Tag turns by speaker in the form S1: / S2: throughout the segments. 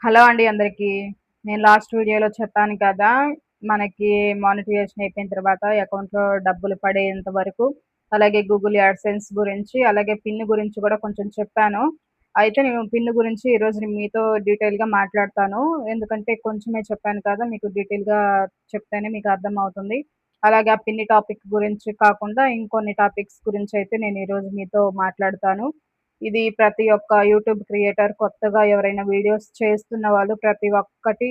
S1: Hello అండి అందరికీ. నేను లాస్ట్ వీడియోలో చెప్పాను కదా! మనకి మానిటైజేషన్ అయిపోయిన తర్వాత అకౌంట్‌లో డబ్బులు పడేంత వరకు, అలాగే గూగుల్ యాడ్‌సెన్స్ గురించి, అలాగే పిన్ గురించి కూడా కొంచెం చెప్పాను. అయితే నేను పిన్ గురించి ఈరోజు మీతో డీటెయిల్‌గా మాట్లాడతాను. ఎందుకంటే కొంచెమే చెప్పాను కదా! మీకు డీటెయిల్‌గా చెప్తేనే మీకు అర్థమవుతుంది. అలాగే ఆ పిన్ టాపిక్ గురించి కాకుండా ఇంకొన్ని టాపిక్స్ గురించయితే నేను ఈరోజు మీతో మాట్లాడతాను. ఇది ప్రతి ఒక్క యూట్యూబ్ క్రియేటర్ కొత్తగా ఎవరైనా వీడియోస్ చేస్తున్న వాళ్ళు ప్రతి ఒక్కటి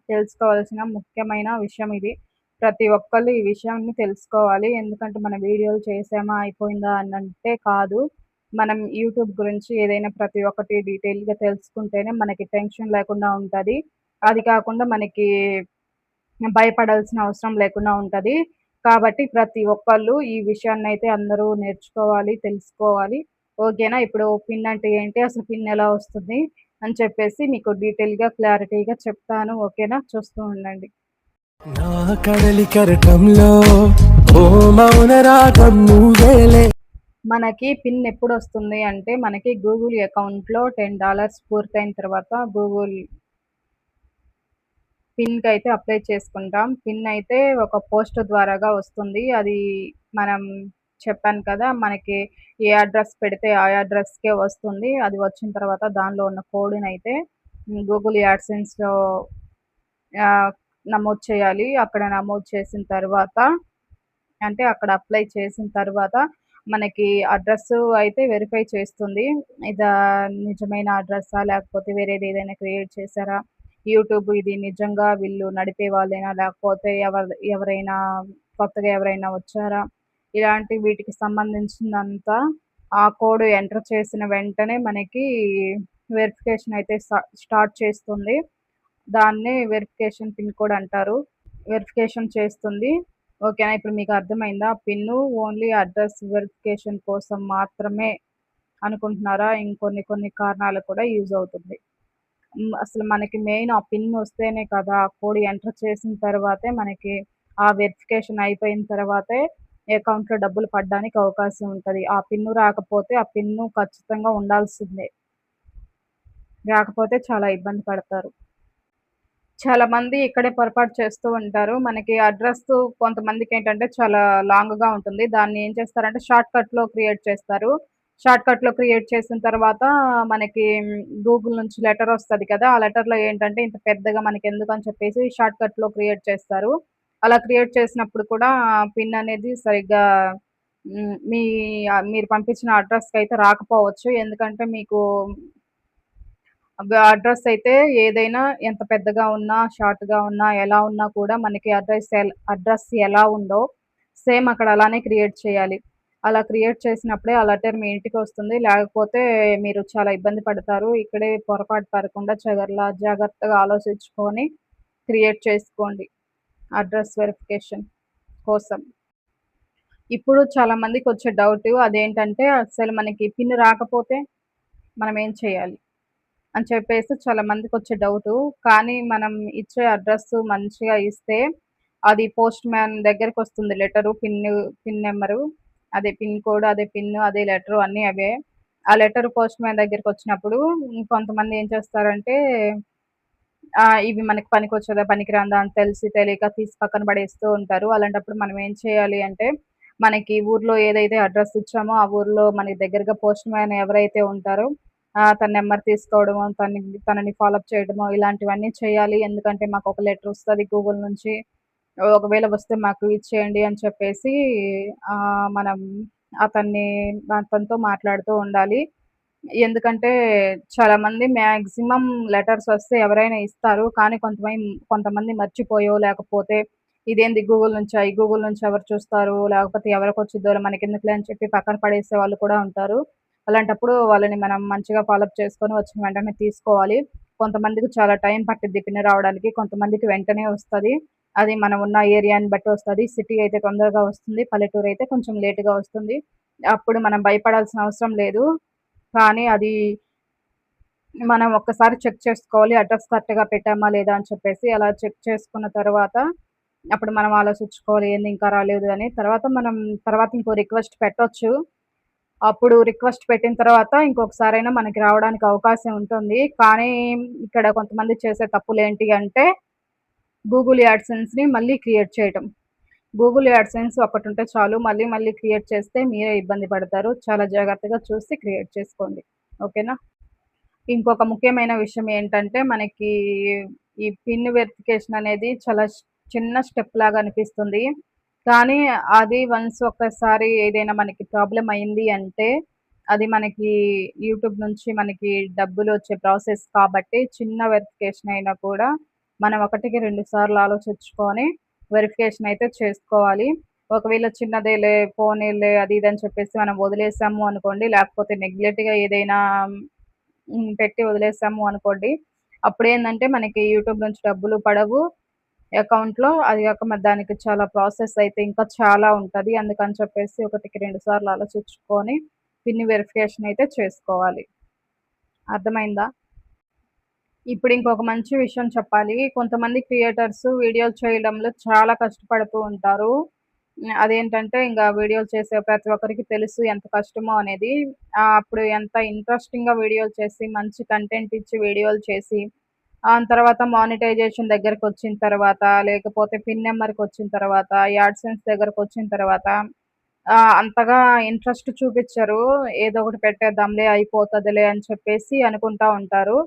S1: తెలుసుకోవాల్సిన ముఖ్యమైన విషయం ఇది. ప్రతి ఒక్కళ్ళు ఈ విషయాన్ని తెలుసుకోవాలి. ఎందుకంటే మన వీడియోలు చేసామా, అయిపోయిందా అనంటే కాదు. మనం యూట్యూబ్ గురించి ఏదైనా ప్రతి ఒక్కటి డీటెయిల్‌గా తెలుసుకుంటేనే మనకి టెన్షన్ లేకుండా ఉంటది. అది కాకుండా మనకి భయపడాల్సిన అవసరం లేకుండా ఉంటది. కాబట్టి ప్రతి ఒక్కళ్ళు ఈ విషయాన్నయితే అందరూ నేర్చుకోవాలి, తెలుసుకోవాలి. ఓకేనా? ఇప్పుడు పిన్ అంటే ఏంటి? అసలు పిన్ ఎలా వస్తుంది? అని చెప్పేసి మీకు డీటెయిల్‌గా, క్లారిటీగా చెప్తాను. ఓకేనా? చూస్తూ ఉండండి.
S2: నా కడలి కరటంలో ఓ మౌన రాగం నువ్వేలే.
S1: మనకి పిన్ ఎప్పుడొస్తుంది అంటే, మనకి గూగుల్ అకౌంట్‌లో $10 పూర్తయిన తర్వాత గూగుల్ పిన్‌కైతే అప్లై చేసుకుంటాం. పిన్ అయితే ఒక పోస్ట్ ద్వారాగా వస్తుంది. అది మనం చెప్పాను కదా! మనకి ఏ అడ్రస్ పెడితే ఆ అడ్రస్‌కే వస్తుంది. అది వచ్చిన తర్వాత దానిలో ఉన్న కోడ్‌నైతే గూగుల్ యాడ్‌సెన్స్‌లో ఆహ్, నమోదు చేయాలి. అక్కడ నమోదు చేసిన తర్వాత అంటే అక్కడ అప్లై చేసిన తర్వాత మనకి అడ్రస్సు అయితే వెరిఫై చేస్తుంది. ఇదా నిజమైన అడ్రస్సా? లేకపోతే వేరేదేదైనా క్రియేట్ చేశారా? యూట్యూబ్ ఇది నిజంగా వీళ్ళు నడిపే వాళ్ళేనా? లేకపోతే ఎవరైనా కొత్తగా ఎవరైనా వచ్చారా? ఇలాంటి వీటికి సంబంధించిందంతా ఆ కోడ్ ఎంటర్ చేసిన వెంటనే మనకి వెరిఫికేషన్ అయితే స్టార్ట్ చేస్తుంది. దాన్నే వెరిఫికేషన్ పిన్ కోడ్ అంటారు. వెరిఫికేషన్ చేస్తుంది. ఓకేనా? ఇప్పుడు మీకు అర్థమైందా? పిన్ను ఓన్లీ అడ్రస్ వెరిఫికేషన్ కోసం మాత్రమే అనుకుంటున్నారా? కొన్ని కారణాలకు కూడా యూజ్ అవుతుంది. అసలు మనకి మెయిన్ ఆ పిన్ వస్తేనే కదా! ఆ కోడ్ ఎంటర్ చేసిన తర్వాతే మనకి ఆ వెరిఫికేషన్ అయిపోయిన తర్వాతే అకౌంట్‌లో డబ్బులు పడడానికి అవకాశం ఉంటది. ఆ పిన్ను రాకపోతే ఆ పిన్ను ఖచ్చితంగా ఉండాల్సిందే. రాకపోతే చాలా ఇబ్బంది పడతారు. చాలామంది ఇక్కడే పొరపాటు చేస్తూ ఉంటారు. మనకి అడ్రెస్సు కొంతమందికేంటంటే చాలా లాంగ్‌గా ఉంటుంది. దాన్ని ఏం చేస్తారంటే షార్ట్‌కట్‌లో క్రియేట్ చేస్తారు. షార్ట్‌కట్‌లో క్రియేట్ చేసిన తర్వాత మనకి గూగుల్ నుంచి లెటర్ వస్తది కదా! ఆ లెటర్‌లో ఏంటంటే ఇంత పెద్దగా మనకెందుకని చెప్పేసి షార్ట్‌కట్‌లో క్రియేట్ చేస్తారు. అలా క్రియేట్ చేసినప్పుడు కూడా పిన్ అనేది సరిగ్గా మీరు పంపించిన అడ్రస్‌కయితే రాకపోవచ్చు. ఎందుకంటే మీకు అడ్రస్ అయితే ఏదైనా ఎంత పెద్దగా ఉన్నా, షార్ట్‌గా ఉన్నా, ఎలా ఉన్నా కూడా మనకి అడ్రస్ ఎలా ఉందో సేమ్ అక్కడ అలానే క్రియేట్ చేయాలి. అలా క్రియేట్ చేసినప్పుడే ఆ లెటర్ మీ ఇంటికొస్తుంది. లేకపోతే మీరు చాలా ఇబ్బంది పడతారు. ఇక్కడే పొరపాటు పడకుండా జాగ్రత్తగా ఆలోచించుకొని క్రియేట్ చేసుకోండి అడ్రస్ వెరిఫికేషన్ కోసం. ఇప్పుడు చాలా మందికొచ్చే డౌటు అదేంటంటే అసలు మనకి పిన్ రాకపోతే మనం ఏం చేయాలి? అని చెప్పేసి చాలా మందికొచ్చే డౌటు. కానీ మనం ఇచ్చే అడ్రస్సు మంచిగా ఇస్తే, అది పోస్ట్ మ్యాన్ దగ్గరికొస్తుంది లెటరు, పిన్ నంబరు, అదే పిన్ కోడ్, అదే పిన్ను, అదే లెటరు అన్నీ అవే. ఆ లెటర్ పోస్ట్ మ్యాన్ దగ్గరికొచ్చినప్పుడు కొంతమంది ఏం చేస్తారంటే, ఇవి మనకి పనికొచ్చేదా, పనికిరానిదా అని తెలిసి తెలియక తీసి పక్కన పడేస్తూ ఉంటారు. అలాంటప్పుడు మనం ఏం చేయాలి అంటే, మనకి ఊర్లో ఏదైతే అడ్రస్ ఇచ్చామో, ఆ ఊర్లో మనకి దగ్గరగా పోస్ట్ మ్యాన్ ఎవరైతే ఉంటారో తన నంబర్ తీసుకోవడమో, తనని ఫాలోఅప్ చేయడమో ఇలాంటివన్నీ చేయాలి. ఎందుకంటే మాకొక లెటర్ వస్తది గూగుల్ నుంచి. ఒకవేళ వస్తే మాకు ఇచ్చేయండి అని చెప్పేసి మనం అతన్ని అతనితో మాట్లాడుతూ ఉండాలి. ఎందుకంటే చాలామంది మాక్సిమం లెటర్స్ వస్తే ఎవరైనా ఇస్తారు. కానీ కొంతమంది మర్చిపోయో లేకపోతే ఇదేంది గూగుల్ నుంచా? ఈ గూగుల్ నుంచి ఎవరు చూస్తారు? లేకపోతే ఎవరికొచ్చిద్దో మనకెందుకులే అని చెప్పి పక్కన పడేసే వాళ్ళు కూడా ఉంటారు. అలాంటప్పుడు వాళ్ళని మనం మంచిగా ఫాలోఅప్ చేసుకొని వచ్చిన వెంటనే తీసుకోవాలి. కొంతమందికి చాలా టైం పట్టిద్ది పిన్ రావడానికి. కొంతమందికి వెంటనే వస్తది. అది మనం ఉన్న ఏరియాని బట్టి వస్తది. సిటీ అయితే తొందరగా వస్తుంది. పల్లెటూరు అయితే కొంచెం లేట్‌గా వస్తుంది. అప్పుడు మనం భయపడాల్సిన అవసరం లేదు. కానీ అది మనం ఒక్కసారి చెక్ చేసుకోవాలి. అడ్రస్ కరెక్ట్‌గా పెట్టామా లేదా అని చెప్పేసి. అలా చెక్ చేసుకున్న తర్వాత అప్పుడు మనం ఆలోచించుకోవాలి ఏంది ఇంకా రాలేదు అని. తర్వాత ఇంకో రిక్వెస్ట్ పెట్టొచ్చు. అప్పుడు రిక్వెస్ట్ పెట్టిన తర్వాత ఇంకొకసారైనా మనకి రావడానికి అవకాశం ఉంటుంది. కానీ ఇక్కడ కొంతమంది చేసే తప్పులేంటి అంటే గూగుల్ యాడ్‌సెన్స్‌ని మళ్ళీ క్రియేట్ చేయటం. గూగుల్ యాడ్‌సెన్స్ ఒకటుంటే చాలు. మళ్ళీ మళ్ళీ క్రియేట్ చేస్తే మీరే ఇబ్బంది పడతారు. చాలా జాగ్రత్తగా చూసి క్రియేట్ చేసుకోండి. ఓకేనా? ఇంకొక ముఖ్యమైన విషయం ఏంటంటే మనకి ఈ పిన్ వెరిఫికేషన్ అనేది చాలా చిన్న స్టెప్ లాగా అనిపిస్తుంది. కానీ అది వన్స్ ఒక్కసారి ఏదైనా మనకి ప్రాబ్లమ్ అయింది అంటే అది మనకి యూట్యూబ్ నుంచి మనకి డబ్బులొచ్చే ప్రాసెస్ కాబట్టి చిన్న వెరిఫికేషన్ అయినా కూడా మనం ఒకటికి 2 సార్లు ఆలోచించుకొని వెరిఫికేషన్ అయితే చేసుకోవాలి. ఒకవేళ చిన్నదేలే, పోనీలే అది ఇది అని చెప్పేసి మనం వదిలేసాము అనుకోండి, లేకపోతే నెగ్లెక్ట్‌గా ఏదైనా పెట్టి వదిలేసాము అనుకోండి, అప్పుడేందంటే మనకి యూట్యూబ్ నుంచి డబ్బులు పడవు అకౌంట్‌లో. అది గాక మరి దానికి చాలా ప్రాసెస్ అయితే ఇంకా చాలా ఉంటది. అందుకని చెప్పేసి ఒకటికి 2 సార్లు ఆలోచించుకొని పిన్ వెరిఫికేషన్ అయితే చేసుకోవాలి. అర్థమైందా? ఇప్పుడు ఇంకొక మంచి విషయం చెప్పాలి. కొంతమంది క్రియేటర్స్ వీడియోలు చేయడంలో చాలా కష్టపడుతూ ఉంటారు. అదేంటంటే ఇంగ వీడియోలు చేసే ప్రతి ఒక్కరికి తెలుసు ఎంత కష్టమో అనేది. అప్పుడు ఎంత ఇంట్రెస్టింగ్‌గా వీడియోలు చేసి, మంచి కంటెంట్ ఇచ్చి వీడియోలు చేసి, తర్వాత మానిటైజేషన్ దగ్గరకొచ్చిన తర్వాత, లేకపోతే పిన్ నంబర్‌కొచ్చిన తర్వాత, యాడ్‌సెన్స్ దగ్గరకొచ్చిన తర్వాత అంతగా ఇంట్రెస్ట్ చూపిచ్చరు. ఏదో ఒకటి పెట్టేద్దాంలే అయిపోతదిలే అని చెప్పేసి అనుకుంటా ఉంటారు.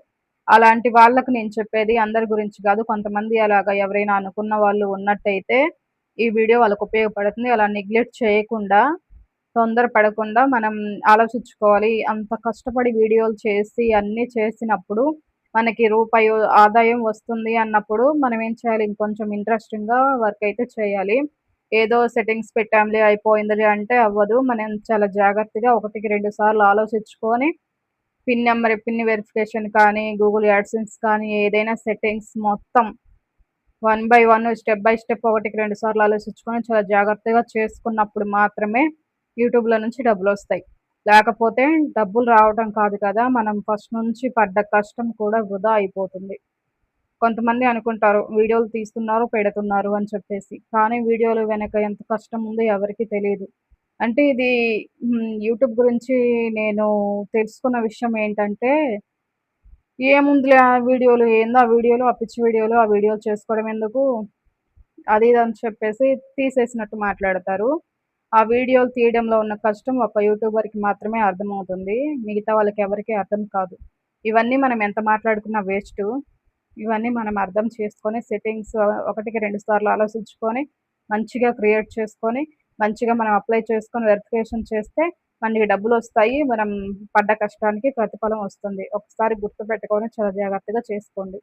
S1: అలాంటి వాళ్ళకి నేను చెప్పేది అందరి గురించి గాదు. కొంతమంది అలాగా ఎవరైనా అనుకున్న వాళ్ళు ఉన్నట్టయితే, ఈ వీడియో వాళ్ళకి ఉపయోగపడుతుంది. అలా నెగ్లెక్ట్ చేయకుండా, తొందర పడకుండా మనం ఆలోచించుకోవాలి. అంత కష్టపడి వీడియోలు చేసి, అన్నీ చేసినప్పుడు, మనకి రూపాయి ఆదాయం వస్తుంది అన్నప్పుడు, మనం ఏం చేయాలి? ఇంకొంచెం ఇంట్రెస్టింగ్‌గా వర్క్ అయితే చేయాలి. ఏదో సెట్టింగ్స్ పెట్టాంలే అయిపోయిందిలే అంటే అవ్వదు. మనం చాలా జాగ్రత్తగా ఒకటికి 2 సార్లు ఆలోచించుకొని పిన్ వెరిఫికేషన్ కానీ, గూగుల్ యాడ్‌సెన్స్ కానీ ఏదైనా సెట్టింగ్స్ మొత్తం one by one, step by step ఒకటికి 2 సార్లు ఆలోచించుకొని చాలా జాగ్రత్తగా చేసుకున్నప్పుడు మాత్రమే యూట్యూబ్‌లో నుంచి డబ్బులొస్తాయి. లేకపోతే డబ్బులు రావటం కాదు కదా! మనం ఫస్ట్ నుంచి పడ్డ కష్టం కూడా వృధా అయిపోతుంది. కొంతమంది అనుకుంటారు వీడియోలు తీస్తున్నారు, పెడుతున్నారు అని చెప్పేసి. కానీ వీడియోలు వెనక ఎంత కష్టం ఉందో ఎవరికీ తెలీదు. అంటే ఇది యూట్యూబ్ గురించి నేను తెలుసుకున్న విషయం ఏంటంటే, ఏముందిలే ఆ వీడియోలు, ఏందో ఆ వీడియోలు, ఆ పిచ్చి వీడియోలు, ఆ వీడియోలు చేసుకోవడం ఎందుకు? అది ఇది అని చెప్పేసి తీసేసినట్టు మాట్లాడతారు. ఆ వీడియోలు తీయడంలో ఉన్న కష్టం ఒక యూట్యూబర్‌కి మాత్రమే అర్థమవుతుంది. మిగతా వాళ్ళకెవరికీ అర్థం కాదు. ఇవన్నీ మనం ఎంత మాట్లాడుకున్నా వేస్టు. ఇవన్నీ మనం అర్థం చేసుకొని సెట్టింగ్స్ ఒకటికి 2 సార్లు ఆలోచించుకొని, మంచిగా క్రియేట్ చేసుకొని, మంచిగా మనం అప్లై చేసుకొని వెరిఫికేషన్ చేస్తే మనకి డబ్బులొస్తాయి. మనం పడ్డ కష్టానికి ప్రతిఫలం వస్తుంది. ఒకసారి గుర్తుపెట్టుకొని చాలా జాగ్రత్తగా చేసుకోండి.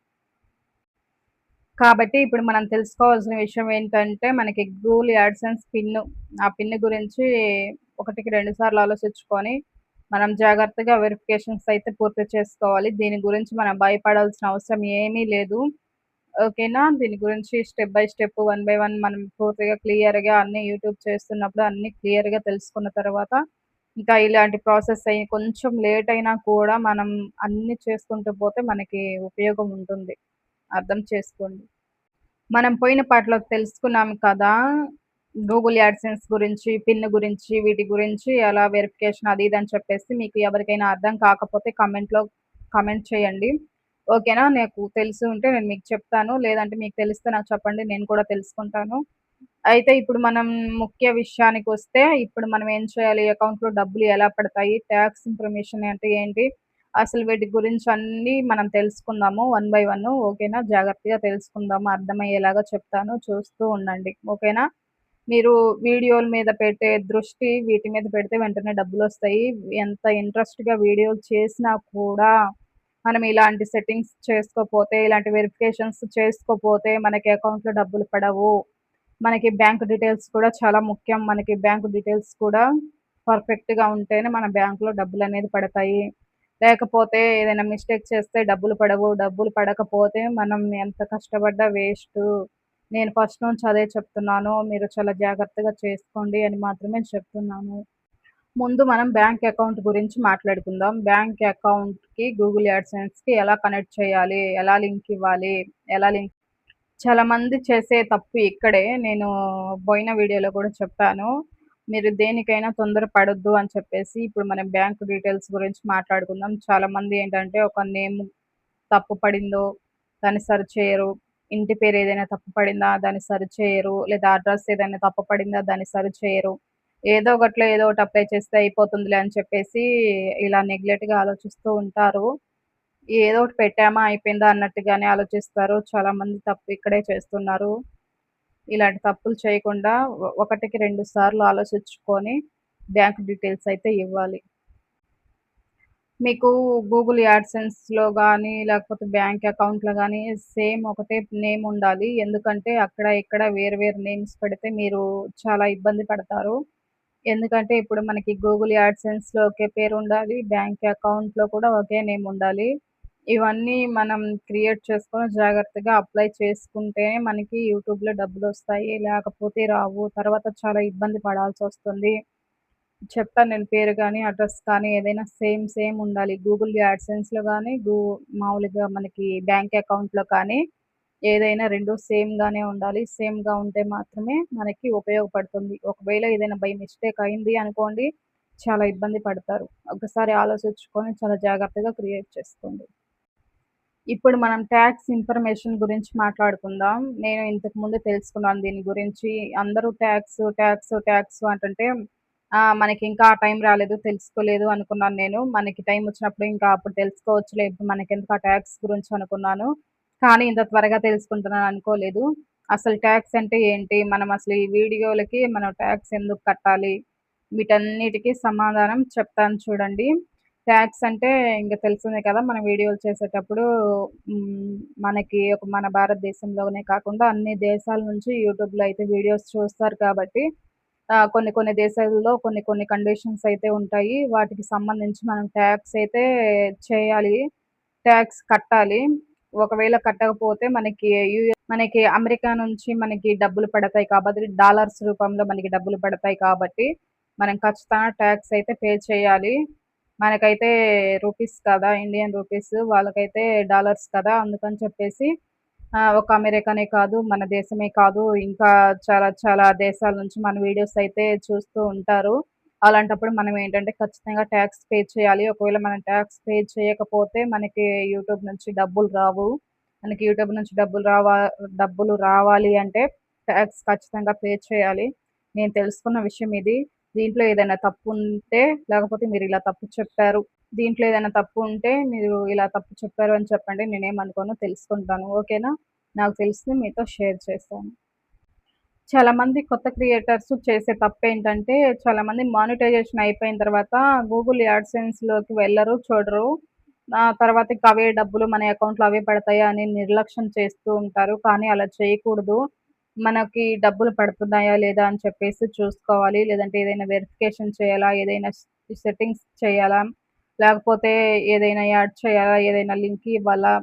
S1: కాబట్టి ఇప్పుడు మనం తెలుసుకోవాల్సిన విషయం ఏంటంటే, మనకి గూగుల్ యాడ్‌సెన్స్ పిన్ను, ఆ పిన్ గురించి ఒకటికి 2 సార్లు ఆలోచించుకొని, మనం జాగ్రత్తగా వెరిఫికేషన్స్ అయితే పూర్తి చేసుకోవాలి. దీని గురించి మనం భయపడాల్సిన అవసరం ఏమీ లేదు. ఓకేనా? దీని గురించి step by step, one by one మనం పూర్తిగా క్లియర్‌గా అన్నీ యూట్యూబ్ చేస్తున్నప్పుడు అన్నీ క్లియర్‌గా తెలుసుకున్న తర్వాత, ఇంకా ఇలాంటి ప్రాసెస్ అయ్యి కొంచెం లేట్ అయినా కూడా మనం అన్నీ చేసుకుంటూ పోతే మనకి ఉపయోగం ఉంటుంది. అర్థం చేసుకోండి. మనం పోయిన పాటలో తెలుసుకున్నాం కదా! గూగుల్ యాడ్‌సెన్స్ గురించి, పిన్ గురించి, వీటి గురించి ఎలా వెరిఫికేషన్ అది ఇది అని చెప్పేసి మీకు ఎవరికైనా అర్థం కాకపోతే కామెంట్‌లో కామెంట్ చేయండి. ఓకేనా? నాకు తెలిసి ఉంటే నేను మీకు చెప్తాను. లేదంటే మీకు తెలిస్తే నాకు చెప్పండి. నేను కూడా తెలుసుకుంటాను. అయితే ఇప్పుడు మనం ముఖ్య విషయానికొస్తే, ఇప్పుడు మనం ఏం చేయాలి? అకౌంట్‌లో డబ్బులు ఎలా పడతాయి? టాక్స్ ఇన్ఫర్మేషన్ అంటే ఏంటి? అసలు వీటి గురించి అన్నీ మనం తెలుసుకుందాము వన్ బై వన్. ఓకేనా? జాగ్రత్తగా తెలుసుకుందాము. అర్థమయ్యేలాగా చెప్తాను. చూస్తూ ఉండండి. ఓకేనా? మీరు వీడియోల మీద పెట్టే దృష్టి వీటి మీద పెడితే వెంటనే డబ్బులొస్తాయి. ఎంత ఇంట్రెస్ట్‌గా వీడియోలు చేసినా కూడా మనం ఇలాంటి సెట్టింగ్స్ చేసుకోపోతే, ఇలాంటి వెరిఫికేషన్స్ చేసుకోపోతే మనకి అకౌంట్‌లో డబ్బులు పడవు. మనకి బ్యాంక్ డీటెయిల్స్ కూడా చాలా ముఖ్యం. మనకి బ్యాంక్ డీటెయిల్స్ కూడా పర్ఫెక్ట్‌గా ఉంటేనే మన బ్యాంక్‌లో డబ్బులనేది పడతాయి. లేకపోతే ఏదైనా మిస్టేక్ చేస్తే డబ్బులు పడవు. డబ్బులు పడకపోతే మనం ఎంత కష్టపడ్డా వేస్టు. నేను ఫస్ట్ నుంచి అదే చెప్తున్నాను. మీరు చాలా జాగ్రత్తగా చేసుకోండి అని మాత్రమే చెప్తున్నాను. ముందు మనం బ్యాంక్ అకౌంట్ గురించి మాట్లాడుకుందాం. బ్యాంక్ అకౌంట్‌కి గూగుల్ యాడ్‌సెన్స్‌కి ఎలా కనెక్ట్ చేయాలి? ఎలా లింక్ ఇవ్వాలి? ఎలా లింక్ చాలామంది చేసే తప్పు ఇక్కడే. నేను పోయిన వీడియోలో కూడా చెప్పాను. మీరు దేనికైనా తొందర పడొద్దు అని చెప్పేసి ఇప్పుడు మనం బ్యాంక్ డీటెయిల్స్ గురించి మాట్లాడుకుందాం. చాలామంది ఏంటంటే ఒక నేమ్ తప్పు పడిందో దాన్ని సరిచేయరు. ఇంటి పేరు ఏదైనా తప్పు పడిందా దాన్ని సరిచేయరు. లేదా అడ్రెస్ ఏదైనా తప్పు పడిందా దాన్ని సరిచేయరు. ఏదో ఒకటిలో ఏదో ఒకటి అప్లై చేస్తే అయిపోతుందిలే అని చెప్పేసి ఇలా నెగ్లెక్ట్‌గా ఆలోచిస్తూ ఉంటారు. ఏదో ఒకటి పెట్టామా అయిపోయిందా అన్నట్టుగానే ఆలోచిస్తారు. చాలామంది తప్పు ఇక్కడే చేస్తున్నారు. ఇలాంటి తప్పులు చేయకుండా ఒకటికి 2 సార్లు ఆలోచించుకొని బ్యాంక్ డీటెయిల్స్ అయితే ఇవ్వాలి. మీకు గూగుల్ యాడ్‌సెన్స్‌లో గానీ, లేకపోతే బ్యాంక్ అకౌంట్‌లో గానీ సేమ్ ఒకటే నేమ్ ఉండాలి. ఎందుకంటే అక్కడ, ఇక్కడ వేరు వేరు నేమ్స్ పెడితే మీరు చాలా ఇబ్బంది పడతారు. ఎందుకంటే ఇప్పుడు మనకి గూగుల్ యాడ్‌సెన్స్‌లో ఒకే పేరుండాలి. బ్యాంక్ అకౌంట్‌లో కూడా ఒకే నేమ్ ఉండాలి. ఇవన్నీ మనం క్రియేట్ చేసుకొని జాగ్రత్తగా అప్లై చేసుకుంటేనే మనకి యూట్యూబ్‌లో డబ్బులొస్తాయి. లేకపోతే రావు. తర్వాత చాలా ఇబ్బంది పడాల్సొస్తుంది. చెప్తాను నేను పేరు గానీ, అడ్రెస్ కానీ ఏదైనా సేమ్ ఉండాలి. గూగుల్ యాడ్‌సెన్స్‌లో గానీ, మామూలుగా మనకి బ్యాంక్ అకౌంట్‌లో కానీ ఏదైనా 2 సేమ్‌గానే ఉండాలి. సేమ్‌గా ఉంటే మాత్రమే మనకి ఉపయోగపడుతుంది. ఒకవేళ ఏదైనా బై మిస్టేక్ అయింది అనుకోండి, చాలా ఇబ్బంది పడతారు. ఒకసారి ఆలోచించుకొని చాలా జాగ్రత్తగా క్రియేట్ చేసుకోండి. ఇప్పుడు మనం టాక్స్ ఇన్ఫర్మేషన్ గురించి మాట్లాడుకుందాం. నేను ఇంతకు ముందు తెలుసుకున్నాను దీని గురించి. అందరూ టాక్స్ అంటుంటే మనకింకా ఆ టైం రాలేదు, తెలుసుకోలేదు అనుకున్నాను నేను. మనకి టైం వచ్చినప్పుడు ఇంకా అప్పుడు తెలుసుకోవచ్చులే, ఇప్పుడు మనకెందుకు ఆ టాక్స్ గురించి అనుకున్నాను. కానీ ఇంత త్వరగా తెలుసుకుంటున్నాను అనుకోలేదు. అసలు టాక్స్ అంటే ఏంటి? మనం అసలు ఈ వీడియోలకి మనం టాక్స్ ఎందుకు కట్టాలి? వీటన్నిటికి సమాధానం చెప్తాను చూడండి. ట్యాక్స్ అంటే ఇంక తెలిసిందే కదా! మనం వీడియోలు చేసేటప్పుడు మనకి మన భారతదేశంలోనే కాకుండా అన్ని దేశాల నుంచి యూట్యూబ్‌లో అయితే వీడియోస్ చూస్తారు కాబట్టి కొన్ని కొన్ని దేశాల్లో కొన్ని కొన్ని కండిషన్స్ అయితే ఉంటాయి. వాటికి సంబంధించి మనం ట్యాక్స్ అయితే చేయాలి. ట్యాక్స్ కట్టాలి. ఒకవేళ కట్టకపోతే మనకి అమెరికా నుంచి మనకి డబ్బులు పడతాయి కాబట్టి డాలర్స్ రూపంలో మనకి డబ్బులు పడతాయి కాబట్టి మనం ఖచ్చితంగా ట్యాక్స్ అయితే పే చేయాలి. మనకైతే రూపీస్ కదా! Indian rupees. వాళ్ళకైతే డాలర్స్ కదా! అందుకని చెప్పేసి ఒక అమెరికానే కాదు, మన దేశమే కాదు, ఇంకా చాలా చాలా దేశాల నుంచి మన వీడియోస్ అయితే చూస్తూ ఉంటారు. అలాంటప్పుడు మనం ఏంటంటే ఖచ్చితంగా ట్యాక్స్ పే చేయాలి. ఒకవేళ మనం ట్యాక్స్ పే చేయకపోతే మనకి యూట్యూబ్ నుంచి డబ్బులు రావు. మనకి యూట్యూబ్ నుంచి డబ్బులు రావాలి అంటే ట్యాక్స్ ఖచ్చితంగా పే చేయాలి. నేను తెలుసుకున్న విషయం ఇది. దీంట్లో ఏదైనా తప్పుంటే లేకపోతే మీరిలా తప్పు చెప్పారు. దీంట్లో ఏదైనా తప్పు ఉంటే మీరు ఇలా తప్పు చెప్పారు అని చెప్పండి. నేనేమనుకోను, తెలుసుకుంటాను. ఓకేనా? నాకు తెలిసింది మీతో షేర్ చేశాను. చాలామంది కొత్త క్రియేటర్స్ చేసే తప్పేంటంటే, చాలామంది మానిటైజేషన్ అయిపోయిన తర్వాత గూగుల్ యాడ్‌సెన్స్‌లోకి వెళ్లరు, చూడరు. తర్వాత ఇంక అవే డబ్బులు మన అకౌంట్‌లో అవే పడతాయా అని నిర్లక్ష్యం చేస్తూ ఉంటారు. కానీ అలా చేయకూడదు. మనకి డబ్బులు పడుతున్నాయా లేదా అని చెప్పేసి చూసుకోవాలి. లేదంటే ఏదైనా వెరిఫికేషన్ చేయాలా? ఏదైనా సెట్టింగ్స్ చేయాలా? లేకపోతే ఏదైనా యాడ్ చేయాలా? ఏదైనా లింక్ ఇవ్వాలా?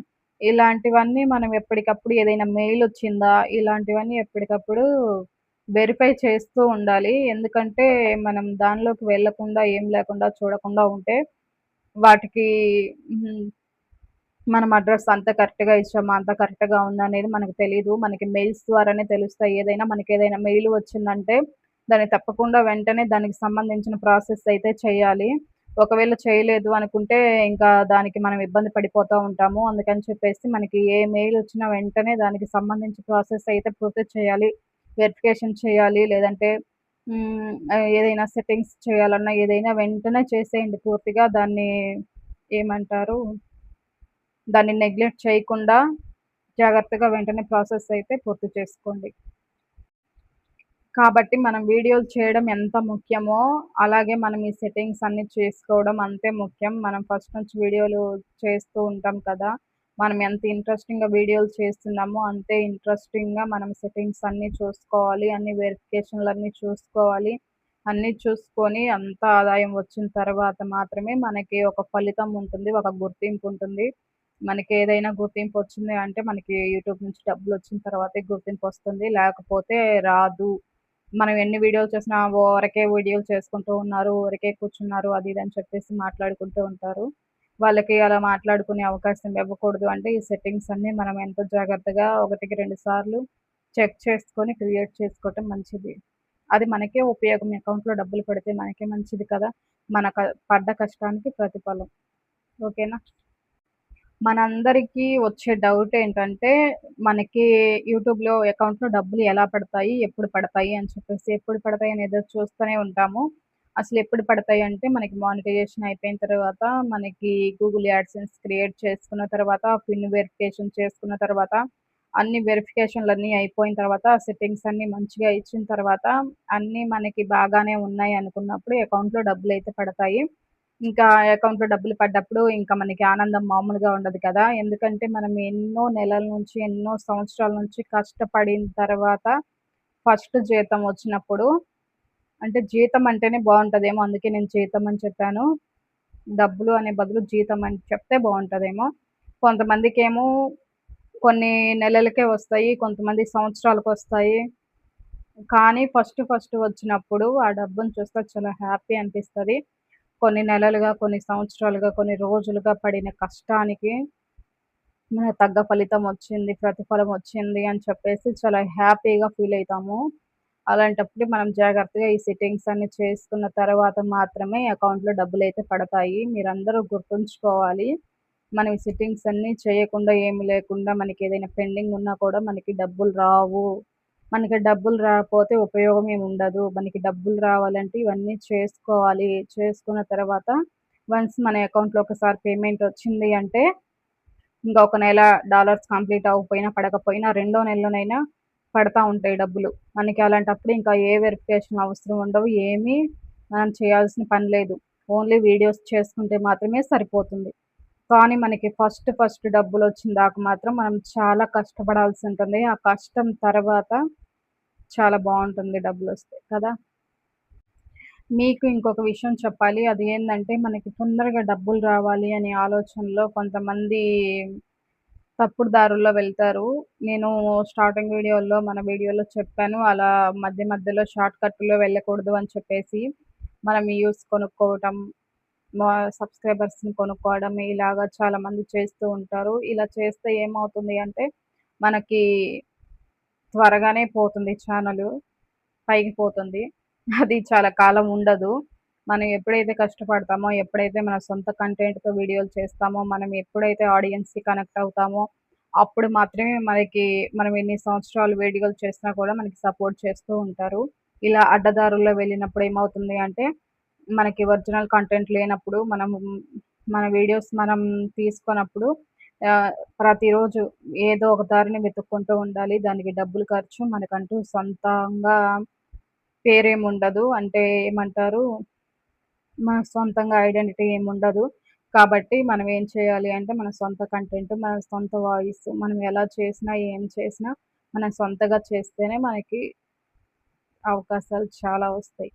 S1: ఇలాంటివన్నీ మనం ఎప్పటికప్పుడు ఏదైనా మెయిలొచ్చిందా? ఇలాంటివన్నీ ఎప్పటికప్పుడు వెరిఫై చేస్తూ ఉండాలి. ఎందుకంటే, మనం దానిలోకి వెళ్ళకుండా, ఏం లేకుండా చూడకుండా ఉంటే, వాటికి హ్మ్. మనం అడ్రెస్ అంతా కరెక్ట్‌గా ఇచ్చామా? అంతా కరెక్ట్‌గా ఉందా? అనేది మనకు తెలీదు. మనకి మెయిల్స్ ద్వారానే తెలుస్తాయి. మనకేదైనా మెయిల్ వచ్చిందంటే, దాన్ని తప్పకుండా వెంటనే దానికి సంబంధించిన ప్రాసెస్ అయితే చేయాలి. ఒకవేళ చేయలేదు అనుకుంటే, ఇంకా దానికి మనం ఇబ్బంది పడిపోతా ఉంటాము. అందుకని చెప్పేసి మనకి ఏ మెయిల్ వచ్చినా వెంటనే దానికి సంబంధించి ప్రాసెస్ అయితే పూర్తి చేయాలి. వెరిఫికేషన్ చేయాలి. లేదంటే ఏదైనా సెట్టింగ్స్ చేయాలన్నా ఏదైనా వెంటనే చేసేయండి పూర్తిగా. ఏమంటారు? దాన్ని నెగ్లెక్ట్ చేయకుండా జాగ్రత్తగా వెంటనే ప్రాసెస్ అయితే పూర్తి చేసుకోండి. కాబట్టి మనం వీడియోలు చేయడం ఎంత ముఖ్యమో, అలాగే మనం ఈ సెట్టింగ్స్ అన్నీ చేసుకోవడం అంతే ముఖ్యం. మనం ఫస్ట్ నుంచి వీడియోలు చేస్తూ ఉంటాం కదా! మనం ఎంత ఇంట్రెస్టింగ్‌గా వీడియోలు చేస్తున్నామో, అంతే ఇంట్రెస్టింగ్‌గా మనం సెట్టింగ్స్ అన్నీ చూసుకోవాలి. అన్ని వెరిఫికేషన్‌లన్నీ చూసుకోవాలి. అన్నీ చూసుకొని అంతా ఆదాయం వచ్చిన తర్వాత మాత్రమే మనకి ఒక ఫలితం ఉంటుంది. ఒక గుర్తింపు ఉంటుంది. మనకేదైనా గుర్తింపొచ్చింది అంటే, మనకి యూట్యూబ్ నుంచి డబ్బులొచ్చిన తర్వాతే గుర్తింపొస్తుంది. లేకపోతే రాదు. మనం ఎన్ని వీడియోలు చేసినా ఊరకే వీడియోలు చేసుకుంటూ ఉన్నారు, ఊరికే కూర్చున్నారు అది ఇది అని చెప్పేసి మాట్లాడుకుంటూ ఉంటారు. వాళ్ళకి అలా మాట్లాడుకునే అవకాశం ఇవ్వకూడదు అంటే, ఈ సెట్టింగ్స్ అన్నీ మనం ఎంతో జాగ్రత్తగా ఒకటికి 2 సార్లు చెక్ చేసుకొని క్రియేట్ చేసుకోవటం మంచిది. అది మనకే ఉపయోగం. అకౌంట్‌లో డబ్బులు పడితే మనకే మంచిది కదా! మన పడ్డ కష్టానికి ప్రతిఫలం. ఓకేనా? మనందరికీ వచ్చే డౌట్ ఏంటంటే, మనకి యూట్యూబ్‌లో అకౌంట్‌లో డబ్బులు ఎలా పడతాయి? ఎప్పుడు పడతాయి? అని చెప్పేసి. ఎప్పుడు పడతాయి అని ఎదురు చూస్తూనే ఉంటాము. అసలెప్పుడు పడతాయి అంటే, మనకి మానిటైజేషన్ అయిపోయిన తర్వాత, మనకి గూగుల్ యాడ్సెన్స్ క్రియేట్ చేసుకున్న తర్వాత, పిన్ వెరిఫికేషన్ చేసుకున్న తర్వాత, అన్ని వెరిఫికేషన్‌లన్నీ అయిపోయిన తర్వాత, సెట్టింగ్స్ అన్నీ మంచిగా ఇచ్చిన తర్వాత, అన్నీ మనకి బాగానే ఉన్నాయి అనుకున్నప్పుడు అకౌంట్‌లో డబ్బులైతే పడతాయి. ఇంకా అకౌంట్‌లో డబ్బులు పడ్డప్పుడు ఇంకా మనకి ఆనందం మామూలుగా ఉండదు కదా! ఎందుకంటే మనం ఎన్నో నెలల నుంచి, ఎన్నో సంవత్సరాల నుంచి కష్టపడిన తర్వాత ఫస్ట్ జీతం వచ్చినప్పుడు అంటే జీతం అంటేనే బావుంటదేమో అందుకే నేను జీతం అని చెప్పాను. డబ్బులు అనే బదులు జీతం అని చెప్తే బావుంటదేమో. కొంతమందికేమో కొన్ని నెలలకే వస్తాయి. కొంతమంది సంవత్సరాలకొస్తాయి. కానీ ఫస్ట్ వచ్చినప్పుడు ఆ డబ్బుని చూస్తే చాలా హ్యాపీ అనిపిస్తది. కొన్ని నెలలుగా, కొన్ని సంవత్సరాలుగా, కొన్ని రోజులుగా పడిన కష్టానికి మనకు తగ్గ ఫలితం వచ్చింది, ప్రతిఫలం వచ్చింది అని చెప్పేసి చాలా హ్యాపీగా ఫీల్ అయితాము. అలాంటప్పుడు మనం జాగ్రత్తగా ఈ సెట్టింగ్స్ అన్నీ చేసుకున్న తర్వాత మాత్రమే అకౌంట్‌లో డబ్బులైతే పడతాయి. మీరందరూ గుర్తుంచుకోవాలి. మనం ఈ సెట్టింగ్స్ అన్నీ చేయకుండా, ఏమి లేకుండా మనకేదైనా పెండింగ్ ఉన్నా కూడా మనకి డబ్బులు రావు. మనకి డబ్బులు రాకపోతే ఉపయోగం ఏమి ఉండదు. మనకి డబ్బులు రావాలంటే ఇవన్నీ చేసుకోవాలి. చేసుకున్న తర్వాత వన్స్ మన అకౌంట్‌లో ఒకసారి పేమెంట్ వచ్చింది అంటే ఇంకా ఒక నెల డాలర్స్ కంప్లీట్ అవ్వకపోయినా, పడకపోయినా రెండో నెలలోనైనా పడతా ఉంటాయి డబ్బులు. మనకి అలాంటప్పుడు ఇంకా ఏ వెరిఫికేషన్ అవసరం ఉండవు. ఏమీ మనం చేయాల్సిన పని లేదు. ఓన్లీ వీడియోస్ చేసుకుంటే మాత్రమే సరిపోతుంది. కానీ మనకి ఫస్ట్ డబ్బులొచ్చిన దాకా మాత్రం మనం చాలా కష్టపడాల్సి ఉంటుంది. ఆ కష్టం తర్వాత చాలా బావుంటుంది డబ్బులొస్తే కదా! మీకు ఇంకొక విషయం చెప్పాలి. అది ఏందంటే మనకి తొందరగా డబ్బులు రావాలి అనే ఆలోచనలో కొంతమంది తప్పుడు దారుల్లో వెళ్తారు. నేను స్టార్టింగ్ వీడియోలో మన వీడియోలో చెప్పాను. అలా మధ్యలో షార్ట్ కట్‌లో వెళ్ళకూడదు అని చెప్పేసి. మనం వ్యూస్ కొనుక్కోవటం, మా సబ్‌స్క్రైబర్స్‌ని కొనుక్కోవడం ఇలాగ చాలామంది చేస్తూ ఉంటారు. ఇలా చేస్తే ఏమవుతుంది అంటే మనకి త్వరగానే పోతుంది ఛానలు. పైకి పోతుంది. అది చాలా కాలం ఉండదు. మనం ఎప్పుడైతే కష్టపడతామో, ఎప్పుడైతే మన సొంత కంటెంట్‌తో వీడియోలు చేస్తామో, మనం ఎప్పుడైతే ఆడియన్స్‌కి కనెక్ట్ అవుతామో, అప్పుడు మాత్రమే మనం ఎన్ని సంవత్సరాలు వీడియోలు చేసినా కూడా మనకి సపోర్ట్ చేస్తూ ఉంటారు. ఇలా అడ్డదారుల్లో వెళ్ళినప్పుడు ఏమవుతుంది అంటే, మనకి ఒరిజినల్ కంటెంట్ లేనప్పుడు మన వీడియోస్ మనం తీసుకోనప్పుడు ప్రతిరోజు ఏదో ఒక దారిని వెతుక్కుంటూ ఉండాలి. దానికి డబ్బులు ఖర్చు. మనకంటూ సొంతంగా పేరేముండదు. అంటే ఏమంటారు, మన సొంతంగా ఐడెంటిటీ ఏముండదు. కాబట్టి మనం ఏం చేయాలి అంటే, మన సొంత కంటెంట్, మన సొంత వాయిస్ మనం ఎలా చేసినా, ఏం చేసినా మనం సొంతగా చేస్తేనే మనకి అవకాశాలు చాలా వస్తాయి.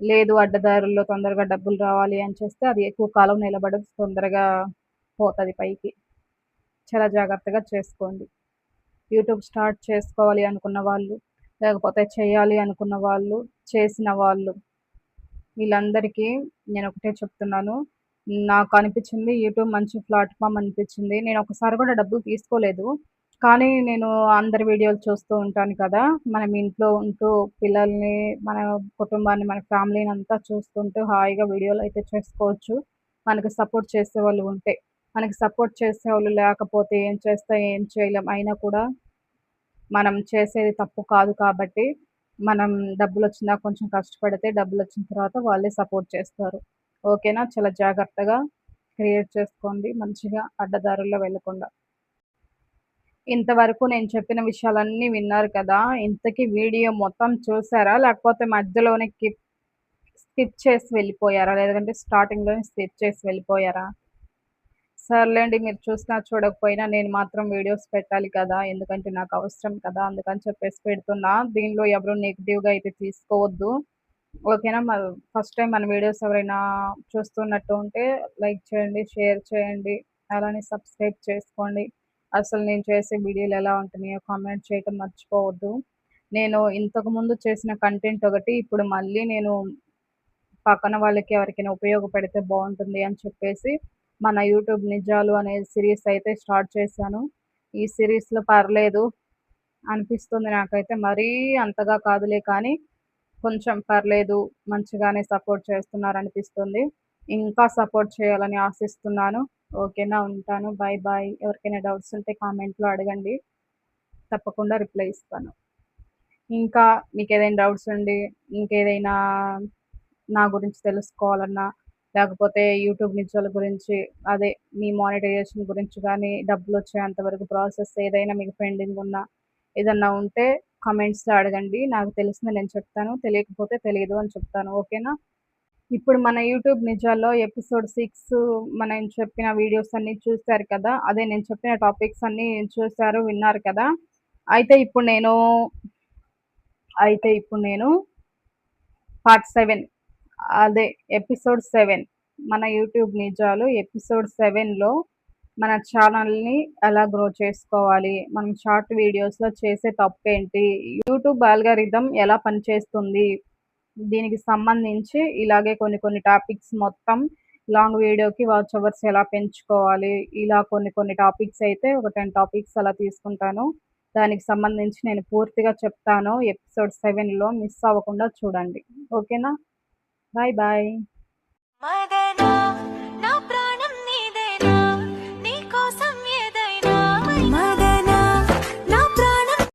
S1: లేదు అడ్డదారుల్లో తొందరగా డబ్బులు రావాలి అని చేస్తే అది ఎక్కువ కాలం నిలబడదు. తొందరగా పోతది పైకి. చాలా జాగ్రత్తగా చేసుకోండి. యూట్యూబ్ స్టార్ట్ చేసుకోవాలి అనుకున్న వాళ్ళు, లేకపోతే చేయాలి అనుకున్న వాళ్ళు, చేసిన వాళ్ళు వీళ్ళందరికీ నేనొకటే చెప్తున్నాను. నాకు అనిపిచ్చింది యూట్యూబ్ మంచి ప్లాట్‌ఫార్మ్ అనిపిచ్చింది. నేనొకసారి కూడా డబ్బులు తీసుకోలేదు. కానీ నేను అందరి వీడియోలు చూస్తూ ఉంటాను కదా! మనం ఇంట్లో ఉంటూ పిల్లల్ని, మన కుటుంబాన్ని, మన ఫ్యామిలీనంతా చూస్తుంటూ హాయిగా వీడియోలయితే చేసుకోవచ్చు. మనకు సపోర్ట్ చేసేవాళ్ళు ఉంటే. మనకి సపోర్ట్ చేసేవాళ్ళు లేకపోతే ఏం చేస్తా, ఏం చేయలేం. అయినా కూడా మనం చేసేది తప్పు కాదు కాబట్టి, మనం డబ్బులొచ్చిందాక కొంచెం కష్టపడితే డబ్బులొచ్చిన తర్వాత వాళ్ళే సపోర్ట్ చేస్తారు. ఓకేనా? చాలా జాగ్రత్తగా క్రియేట్ చేసుకోండి. మంచిగా అడ్డదారుల్లో వెళ్ళకుండా. ఇంతవరకు నేను చెప్పిన విషయాలన్నీ విన్నారు కదా! ఇంతకీ వీడియో మొత్తం చూసారా? లేకపోతే మధ్యలోనే స్కిప్ చేసి వెళ్ళిపోయారా? లేదంటే స్టార్టింగ్‌లోనే స్కిప్ చేసి వెళ్ళిపోయారా? సర్లేండి మీరు చూసినా చూడకపోయినా నేను మాత్రం వీడియోస్ పెట్టాలి కదా! ఎందుకంటే నాకు అవసరం కదా! అందుకని చెప్పేసి పెడుతున్నా. దీనిలో ఎవరు నెగెటివ్‌గా అయితే తీసుకోవద్దు. ఓకేనా? ఫస్ట్ టైమ్ మన వీడియోస్ ఎవరైనా చూస్తున్నట్టు ఉంటే లైక్ చేయండి, షేర్ చేయండి, అలానే సబ్స్క్రైబ్ చేసుకోండి. అసలు నేను చేసే వీడియోలు ఎలా ఉంటున్నాయో కామెంట్ చేయటం మర్చిపోవద్దు. నేను ఇంతకుముందు చేసిన కంటెంట్ ఒకటి, ఇప్పుడు మళ్ళీ నేను పక్కన వాళ్ళకి ఎవరికైనా ఉపయోగపడితే బావుంటుంది అని చెప్పేసి, మన యూట్యూబ్ నిజాలు అనే సీరీస్ అయితే స్టార్ట్ చేశాను. ఈ సీరీస్‌లో పర్లేదు అనిపిస్తుంది నాకైతే. మరీ అంతగా కాదులే కానీ, కొంచెం పర్లేదు మంచిగానే సపోర్ట్ చేస్తున్నారనిపిస్తుంది. ఇంకా సపోర్ట్ చేయాలని ఆశిస్తున్నాను. ఓకేనా? ఉంటాను. బాయ్. ఎవరికైనా డౌట్స్ ఉంటే కామెంట్‌లో అడగండి. తప్పకుండా రిప్లై ఇస్తాను. ఇంకా మీకేదైనా డౌట్స్ ఉండి, ఇంకేదైనా నా గురించి తెలుసుకోవాలన్నా, లేకపోతే యూట్యూబ్ నిల్చోల గురించి, అదే మీ మానిటైజేషన్ గురించి గానీ, డబ్బులొచ్చేంత వరకు ప్రాసెస్ ఏదైనా మీకు పెండింగ్ ఉన్నా, ఏదన్నా ఉంటే కామెంట్స్‌లో అడగండి. నాకు తెలిసింది నేను చెప్తాను. తెలియకపోతే తెలీదు అని చెప్తాను. ఓకేనా? ఇప్పుడు మన యూట్యూబ్ నిజాల్లో ఎపిసోడ్ 6 మనం చెప్పిన వీడియోస్ అన్నీ చూసారు కదా! అదే నేను చెప్పిన టాపిక్స్ అన్నీ చూసారు, విన్నారు కదా! అయితే ఇప్పుడు నేను అయితే ఇప్పుడు నేను పార్ట్ 7 అదే ఎపిసోడ్ 7 మన యూట్యూబ్ నిజాలు ఎపిసోడ్ 7లో మన ఛానల్‌ని ఎలా గ్రో చేసుకోవాలి? మనం షార్ట్ వీడియోస్‌లో చేసే తప్పేంటి? యూట్యూబ్ ఆల్గారిథం ఎలా పనిచేస్తుంది? దీనికి సంబంధించి ఇలాగే కొన్ని టాపిక్స్ మొత్తం లాంగ్ వీడియోకి వాచ్ అవర్స్ ఎలా పెంచుకోవాలి? ఇలా కొన్ని టాపిక్స్ అయితే ఒక 10 టాపిక్స్ అలా తీసుకుంటాను. దానికి సంబంధించి నేను పూర్తిగా చెప్తాను. ఎపిసోడ్ 7లో మిస్ అవ్వకుండా చూడండి. ఓకేనా? బాయ్.